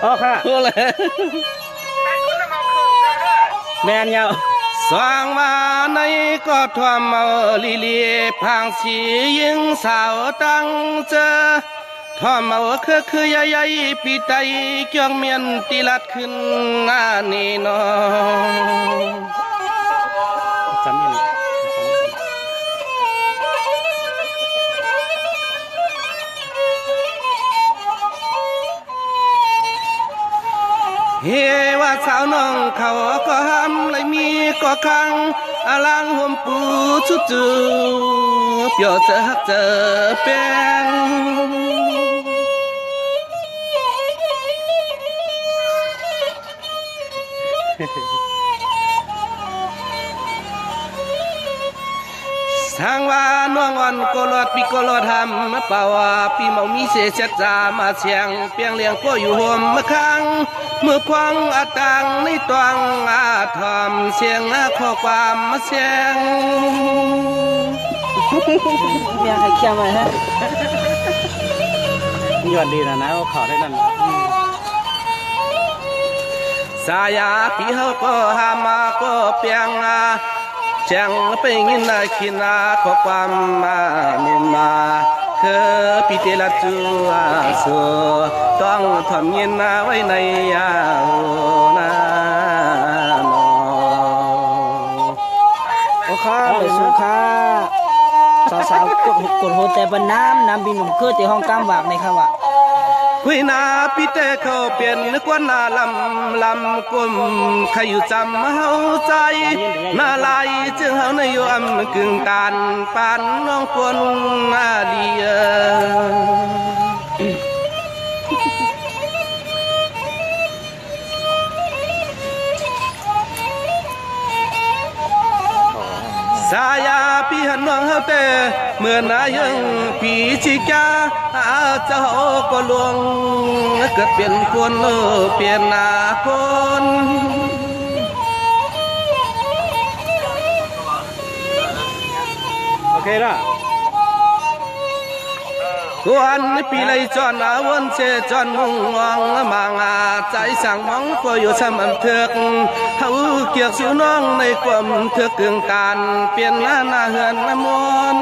อ๋อค่ะพูดเลยแมนเงาสว่างมาในก็ทวมเมาลีลีพังสียิงสาวตั้งเจอทอมเมาคือใหญ่ปีไตเกี่ยงเมียนตีลัดขึ้นหน้านี่น้องจำยังเฮว่าสาวน้องเขาก็ห้ำเลยมีก็คังอลังห่มปูชุดจูเปียวเจอฮักเจอแป้งทางว่าน้องอ่อนก็รอดปีก็รอดทำเป่าว่าปีเมามีเสียชัดจามาเสียงเปียงเลี้ยงก็อยู่ห่มเมื่อครั้งเมื่อควงอาตังในตวงอาทอมเสียงข้อความมาเสียงเมียใครเคี่ยวมาฮะย้อนดีนะเอาขอได้นั่นสายาปีเฮาก็หามาก็เปียงแจ้งไปยินได้ขินาข้อความมามุมาคือปีเตลัจูสัวต้องทำยินไว้ในยาวนาโนโอ้ข้าไปสู่ข้าสาวกดโหแต่บรรน้ำบินหนุ่มคือที่ห้องกำวากในค่ะว่ะคุยนาพี่เตเขาเปลี่ยนนึกว่านาลำกุมใครอยู่จำเฮาใจนาลายจึงเฮาในยมกึ่งตานปานน้องคนนาเลียสายาพี่หันน้องเฮาเตเมื่อนายังพี่ชิกาเจ้าก็ลวงเกิดเปลี่ยนคนเปลี่ยนหน้าคนโอเคละควรปีเลยจอนวนเชจอนมุงมองมางใจสั่งมองก็อยู่ซ้ำเถือกเขาเกี่ยวสู่น้องในความเถือกกึ่งตานเปลี่ยนหน้าเหือนมน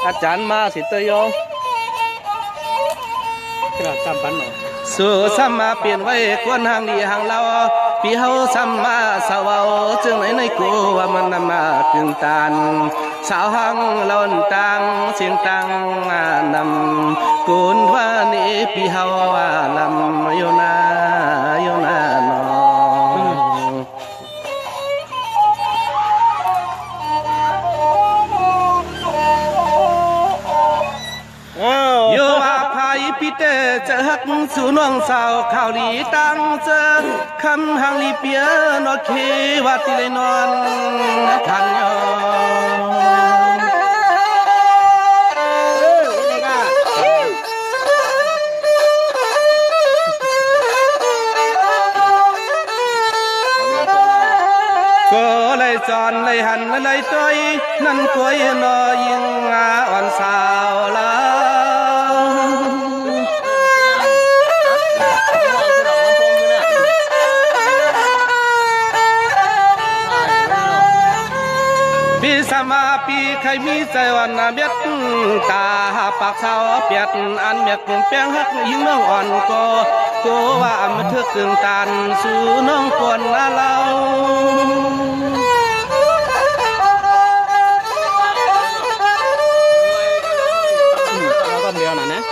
อาจารย์มาสิเตยโยที่เราจำปันหน่อยสู่ซ้ำมาเปลี่ยนไว้ควนห่างดีห่างเราพี่เฮาซ้ำมาสาวเอาจึงในกูว่ามันนำมากึ่งตานสาวหังลอนตังเสียงตังนำกุนว่านี้พี่เฮาว่าลำอยู่นาน้องโยว่าพายพี่เตจะฮักสู่น้องสาวข่าวดีตั้งเจอคำหังลีเปียนอเคว่าติเลยนอนทันยอก็เลยจอนเลยหันเลยต้อยนั่นก้อยนอยิงอ่อนสาวละพี่สมาปีใครมีใจวันเบียดตาปากเสาเปียดอันเบียดเปียงฮักยิงน้องอ่อนก็ว่ามันเถือกกึ่งตานสู่น้องควรเราเดียวนะ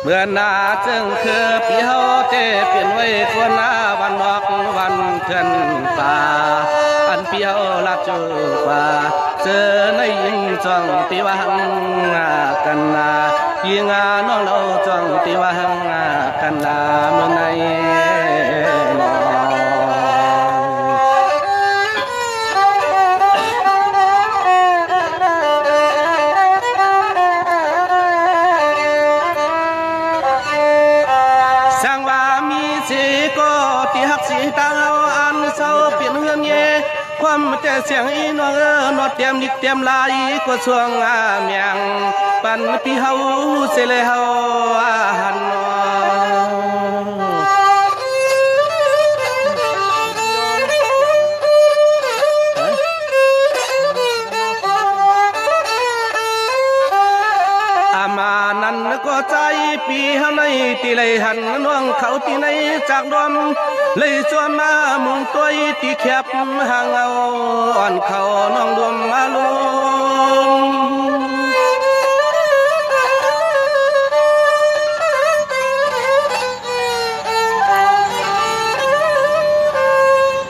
เมื่อนาจึงคือพี่เฮาเจเปลี่ยนไว้ควรนาวันนอกวันเถื่อนป่าอันพี่เฮาลับจูป่าเจอในยิงจ้องตีวังกันนายิงน้องเราจ้องตีวังกันนาเมื่อในความแต่ เสียงอีน้องนอดเตรียมนิกเตรียมลายก็ช่วงเมียงปันพี่เฮาเสเลยเฮาหันมานั้นก็ใจปีเฮาในตีเลยหันน้องเขาตีในจากดอมเลยชวนมามุงตัวตีแคบห่างเอาอ่อนเขาน้องดวงมาลง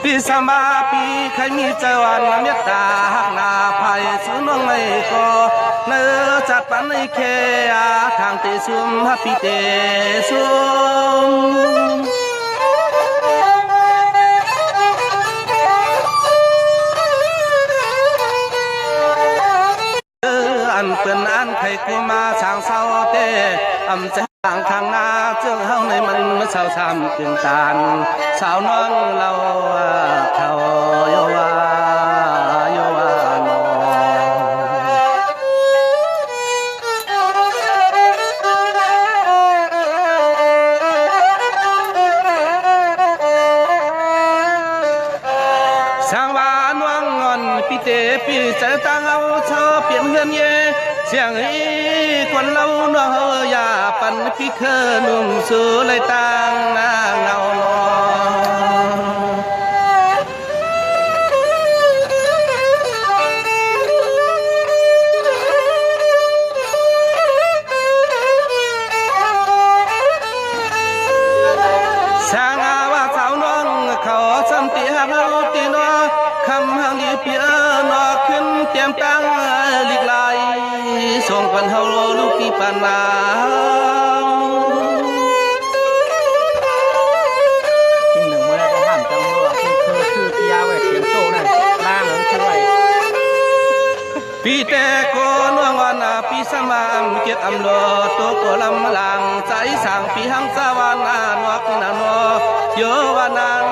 ปีสมาปีใครมีใจหวานเมตตาหักนาภัยสู้น้องไม่ก็เนื้อจัดปันในแค่ทางเตซุมฮับปีเตซุมอันเป็นอันใครกูมาสางเศร้าเตอำจะห่างทางนาเจ้าเฮาในมันเศร้าซ้ำตึงตานสาวน้องเราเขาโยวาโยวานอสางวานวงงอนปีเตปีเจอตังเอาเชอเปลี่ยนเฮือนเยเสียงอีคนเราน้องเฮาอย่าปั่นพี่เคอนุ่มสู้เลยตังเงาลอสางว่าสาวน้องเขาสันติหักเอาตีนอคำหังดีเปียนอขึ้นเตรียมตั้งลิกลายส่งปันเฮาลูกปีปันนาจริงหนึ่งเมื่อไรก็ห้ามจังเมื่อคือพี่ยาไว้เสียงโซ่นั่นล่างหลังคือไว้ปีแต่โกนวงอนปีสมามเกียรติอำโลโตโกลำลังใจสั่งปีหังสวรรค์นวกนาโนโยวานัง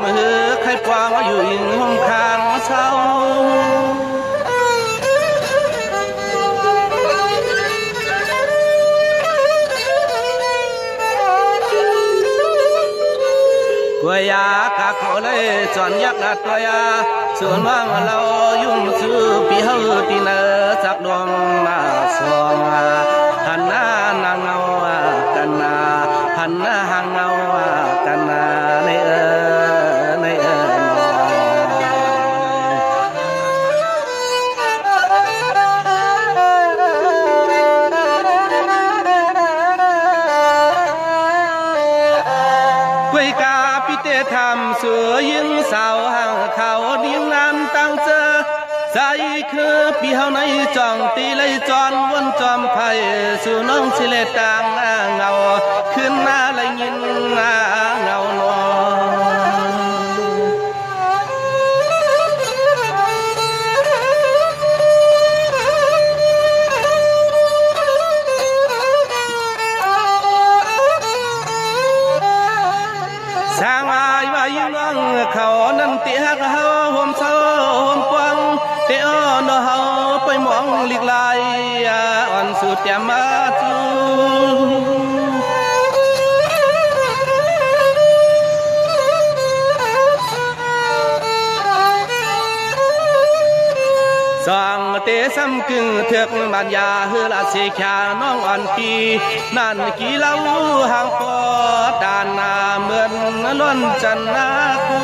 มือใครปวางอยู่อิงห้องคางเช้ากวยากะโคเลยจอนยักษ์ตัวยาส่วนว่างเรายุ่งซื้อปีเฮาตีเนอจักดวงมาสองหันหน้านางเงากันนาหันหน้าหางเงากันนาในในกวยกาพิเตทำเสือยิงสาวห่างเขาดิ้งน้ำตั้งเจอใจคือปีเฮาในจ่องตีเลยจอนวนจอมไผ่สู่น้องสิเลต่างเงาขึ้นหน้าเลยยินเงาหนอสร้างอายว่ายิ่งน้องเขานั่นเตียกเฮาห่มเศร้าห่มปวงเตียนเฮาไปมองลิกลายอ่อนสุดแจ่มมาจูสองเตะซ้ำกึ่งเถือกบานยาเฮือละเสียขาน้องอ่อนปีนั่นกี่เล่าห่างปอดานนาเหมือนล้นจันนาคู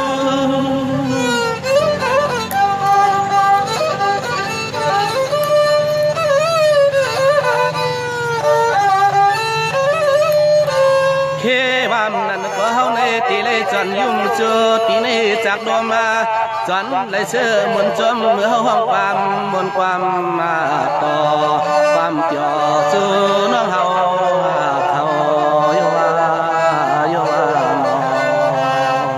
เคบ้านนั้นก็เฮาในตีเลยจอนยุ่งจูตีในจากดวงมาจอนเลยเชื่อมนจมเมื่อห้องความมนความมาต่อความเกี่ยวจูน้องเฮาเขาโยวาโยวานอ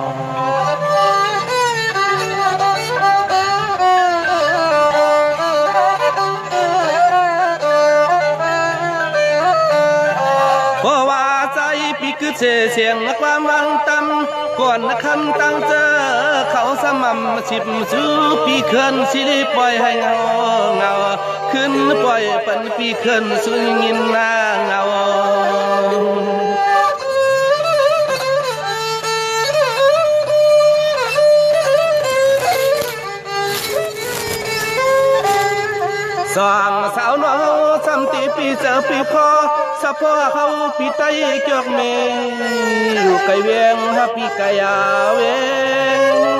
เพราะว่าใจปีกึศเสียงความวังตำ ก่อนคำตั้งเจอเขาสม่ำสิบสูปีเขินสิริปล่อยให้เงาเงาขึ้นปล่อยปันปีเขินสุญญินหน้าเงาสองสาวน้องสัมติปีเจอปีพอสะพอเขาปีไตเกือกเมอยู่ไกลเวียงฮะปีกายาเวง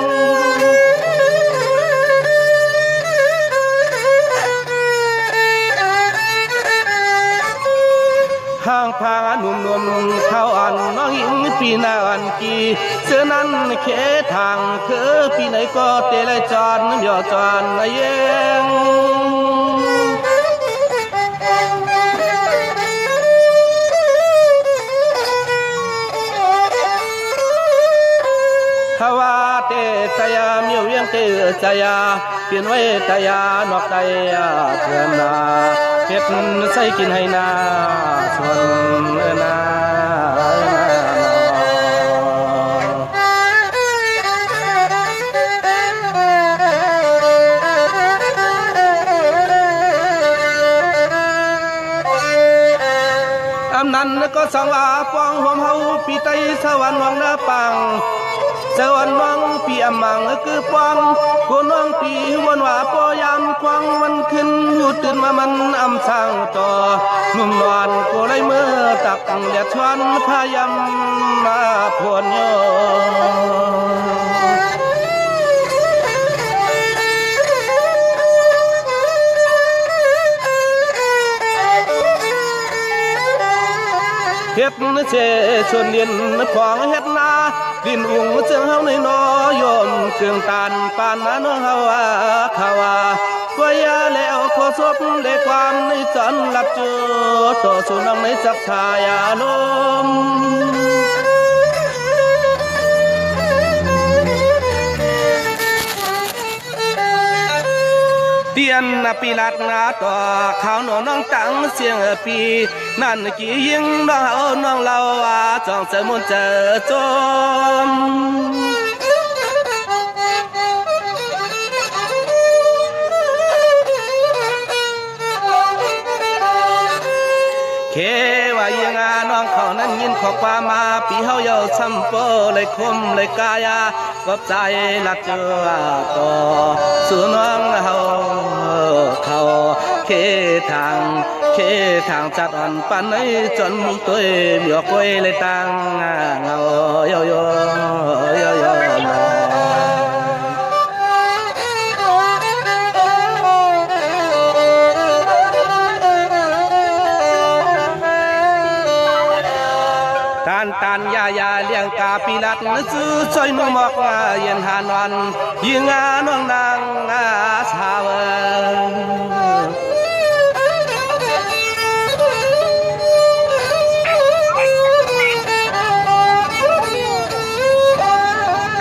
ห้างพาหนุ่มนวลเขาอันน้องหญิงปีนาอันกีเสื้อนั้นเขทางคือปีไหนก็เตะเลยจอนเดียวจอนเย็งฮาวาเตตยาเมียวเวียงเตจยาเปลี่ยนไว้ตยานอกใจเพื่อนนาเก็บใส่กินให้นาส่วนนาอำนั้นก็สังวาปองหอมเฮาปีไตสวรรค์วังนาปังสวรรค์วังปีอำมังคือปองกูน้องปีวันว่าปอยามควังมันขึ้นหูตื่นมามันอำสั่งต่อนุ่มนวลกูเลยมือตักเลียดชวนพายามมาพวนโยเฮ็ดเชชวนเรียนของเฮ็ดนาดินอุ่งเจ้าเฮาในนอยมเครื่องตานปานนาน้องเฮาขาวาก็ยาแล้วขอศพเลความในจันหลับเจอต่อสู่นังในจักชายาลมเตียนปีลัดนาต่อข้าวหนอน้องตังเสียงปีนั่นกี่ยิงน้องเอาน้องเราว่าจองเสมุนเจอจมเคว่ายังน้องเขานั้นยินขอความมาปีเฮาเยาซ้ำโปเลยคมเลยกายากบใจหลักเจอต่อสู่น้องเฮาเขาเคทางจัดอ่อนปันในจนมุงตัวเหลือคอยเลยตังเงาโยโยโยโยตันยาเลี้ยงกาปีลัดซื้อซอยนุ่มมอกเย็นหานอนยิงน้องนางสาว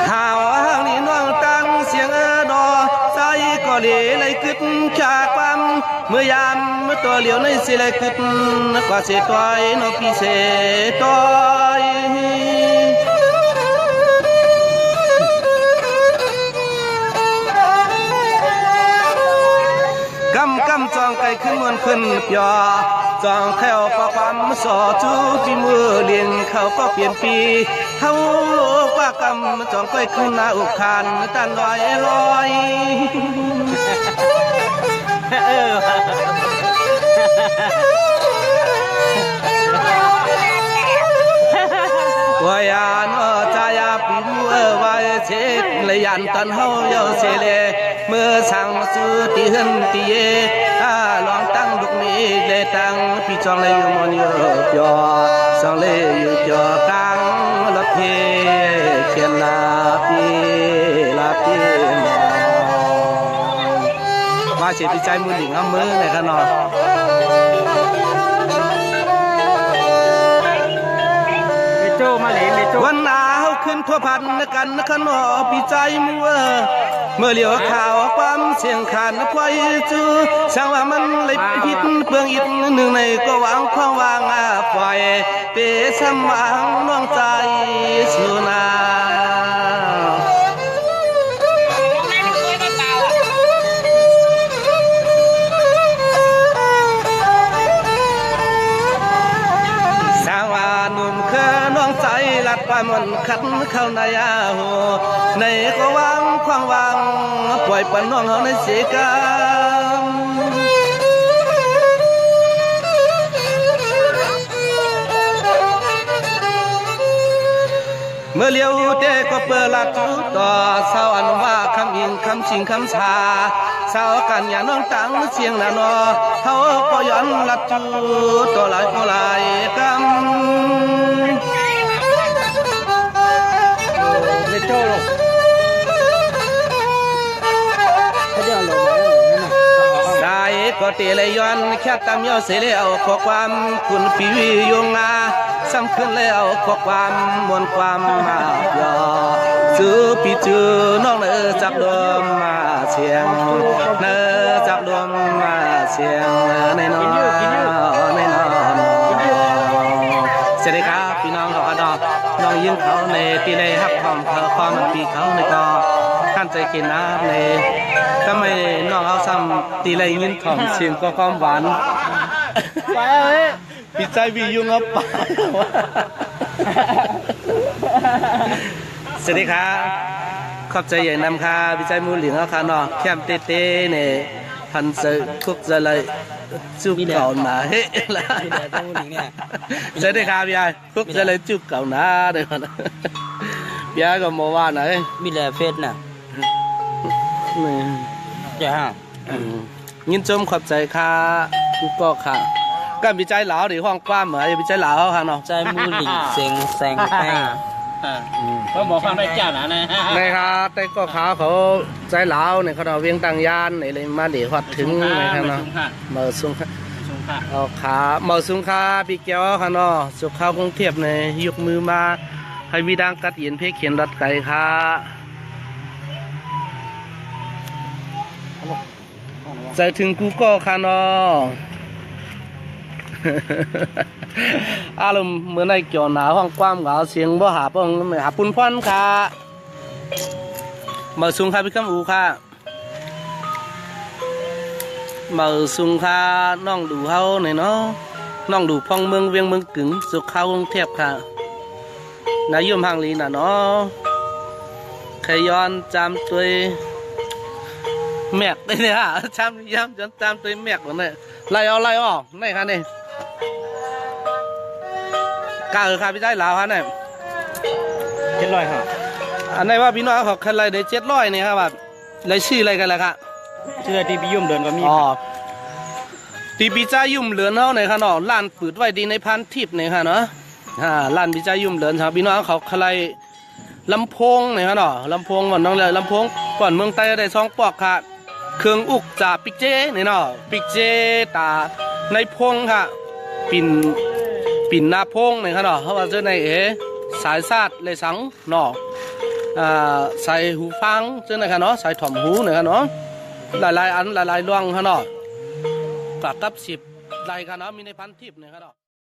ข่าวห้างนี้น้องตังเสียงดอใจก็เลยกึดจากปั๊มเมื่อยามตัวเหลียวในสิเลยกึดกว่าเสียตัวน้องพี่เสียตัวกำจองไก่ขึ้นมวนขึ้นเปียจองแถวปะปั๊มสอจูปีมือเลียนเขาก็เปลี่ยนปีเฮาโลกว่ากำจองไก่ขึ้นหน้าอุกคานตันลอยวายานอจายาปีมือวายเช็ดเลยยันตันเฮาเยาเสเลเมื่อสั่งซื้อตีหึนตีเยลองตั้งลูกมีเลยตั้งพี่จองเลยอยู่มอนอยู่ยอสองเลยอยู่ยอตั้งละเพเขียนลาพีมาเสียใจมือหลิงเอามือในขนมวันหนาวขึ้นทั่วพันกันขนอปีใจมัวเมื่อเหลียวข่าวความเสียงขานควายจูช่างว่ามันเลยผิดเปลืองอีกหนึ่งในก็วางความวางปล่อยเตะซ้ำวางน้องใจสุนา มันขัดเข้าในอาหูในก็วางความวางปล่อยปน้องเขาในเสียกามเมื่อเลี้ยวเต้ก็เปิดลัดจุต่อสาวอันว่าคำอิงคำชิงคำชาสาวกันอย่าน้องตังเสียงนานอเขาก็ย้อนลัดจุต่อหลายก็หลายกำไม่โจ้หรอก เขาจะเอาลงมาแล้วนั่นน่ะ สายก็เตะเลยย้อนแค่ตามย่อเสียแล้วขอความคุณปีวิยงอาสำคัญแล้วขอความมวลความมาย่อซื้อปีจือน้องเนอจับดวมมาเสียงเนอจับดวมมาเสียงในนอนในนอนสวัสดีครับพี่น้องเขาก็ดอกน้องยิงเขาในตีในฮับความเขาความมันปีเขาในก็ขั้นใจกินน้ำในก็ไม่น้องเขาซ้ำตีไรยินถ่อมเสียงก็ความหวานไปเฮ้ยพี่ใจวียุงเอาไปสวัสดีครับขอบใจใหญ่นำค่ะพี่ใจมูเหลียงเอาค่ะเนาะแคมเต้เต้เนี่ยพันเซคุกจะเลยจุกเก่าหนาเฮ้ยละสวัสดีครับพี่ใหญ่คุกจะเลยจุกเก่าหนาเดี๋ยวนะพี่ใหญ่ก็มาว่าไหนมีแต่เฟซน่ะ นี่ จ้า ยินจมขอบใจค่ะกูก็ค่ะก็พี่ใจเหลาเดี๋ยวห้องกว้างเหมือนพี่ใจเหลาค่ะเนาะ ใจมูหลิงเซ็งแซงแป้ง เพราะหมอฟังได้จ้านะในครับแต่ก็ขาเขาใจเหลาเนี่ยเขาเราเวียงตังยานในเลยมาเดี๋ยวฮอดถึงนะครับเนาะเมื่อสุงค่ะเอาขาเมื่อสุงค่ะพี่แก้วค่ะเนาะสุขข้าวกรุงเทพในยกมือมาให้มีดังกัดเย็นเพเขียนรัดไก่ค่ะใจถึงกูก็ค่ะเนาะอารมณ์เหมือนในเกี่ยวหนาห้องกว้างเหงาเสียงบ่หาป้องหาปุ่นพันค่ะมาสุงค่ะพี่คำอูค่ะมาสุงค่ะน้องดูเฮาหน่อยเนาะน้องดูพองเมืองเวียงเมืองกึ่งสุขข้าวกรุงเทพค่ะนายยมหางลีน่ะเนาะขย้อนจำตัวแม็กได้เนี่ยฮะจำย้ำจนจำตัวแม็กหมดเลยไล่ออกนี่ค่ะนี่กล้าค่ะพี่ใจลาวฮะเนี่ย700ครับอันไหนว่าพี่น้องเขาคันไรได้700นี่ครับแบบไรชื่ออะไรกันล่ะครับชื่อที่พี่ยุ่มเดินก็มีอ๋อตีปีจ้ายุ่มเหลือนเฮาเนี่ยค่ะเนาะร้านปืดไว้ดีในพันทิพย์เนี่ยค่ะเนาะร้านปีจ้ายุ่มเหลือนครับพี่น้องเขาคันไรลำโพงเนี่ยค่ะเนาะลำโพงก่อนน้องเลยลำโพงก่อนเมืองใต้ได้2 ปอกค่ะเครื่องอุกจ่าปิกเจเนี่ยเนาะปิกเจตาในพงค่ะปิ่นหน้าพงเนี่ยค่ะเนาะเขาว่าจะในสายซาดเลยสังเนาะใส่หูฟังเจ้าไหนค่ะเนาะใส่ถ่อมหูเนี่ยค่ะเนาะหลายอันหลายดวงค่ะเนาะกับ10 ลายค่ะเนาะมีในพันทิพย์เนี่ยค่ะเนาะ